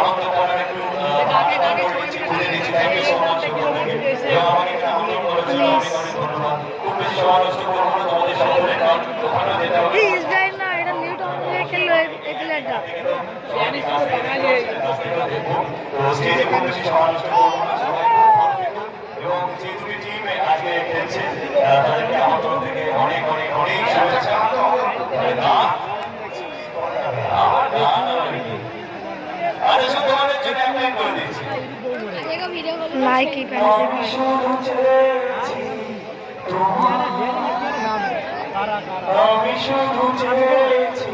আমন্ত্রণ করার একটু খুলে দিচ্ছি। থ্যাংক ইউ সো মাচ আমাকে একটা আমন্ত্রণ করেছিল, অনেক অনেক ধন্যবাদ। খুব বেশি সমালোচনা করবো না তোমাদের সামনে, কারণ ওখানে যেতে হবে। স্টেজে খুব বেশি সমালোচনা করবো না, সবাই খুব ভালো থেকো। এবং যে দুটি টিম আজকে খেলছে তাদেরকে আমন্ত্রণ থেকে অনেক অনেক অনেক শুভেচ্ছা। আচ্ছা শুধু তোমাদের জন্য একটা করে দিচ্ছি। লাইক এই আমি শুধু চেয়েছি আমি শুধু চেয়েছি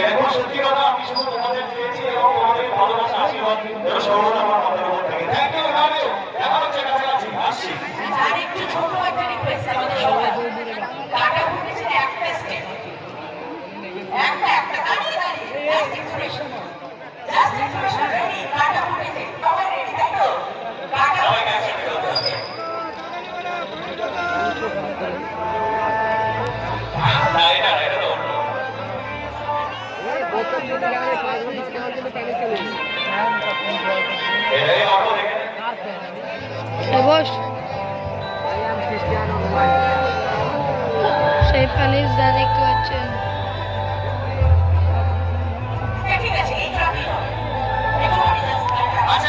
এখন সত্যি কথা আমি শুধু তোমাদের চেয়েছি এবং তোমাদের ভালোবাসা আশীর্বাদ সর্বদা আমার মাথার উপর থাকে। থ্যাংক ইউ ভালো, দেখা হচ্ছে কাছাকাছি আসছি। আরেকটু ছোট একটা রিকোয়েস্ট আমাদের সবার, কাটা ফুটেছে একটা স্টেপ, একটা দাঁড়িয়ে দাঁড়িয়ে জাস্ট এক্সপ্রেশন রেডি, কাটা ফুটেছে সবাই রেডি, তাই তো? কাটা ফুটেছে সেই প্যালেস যা দেখতে পাচ্ছেন।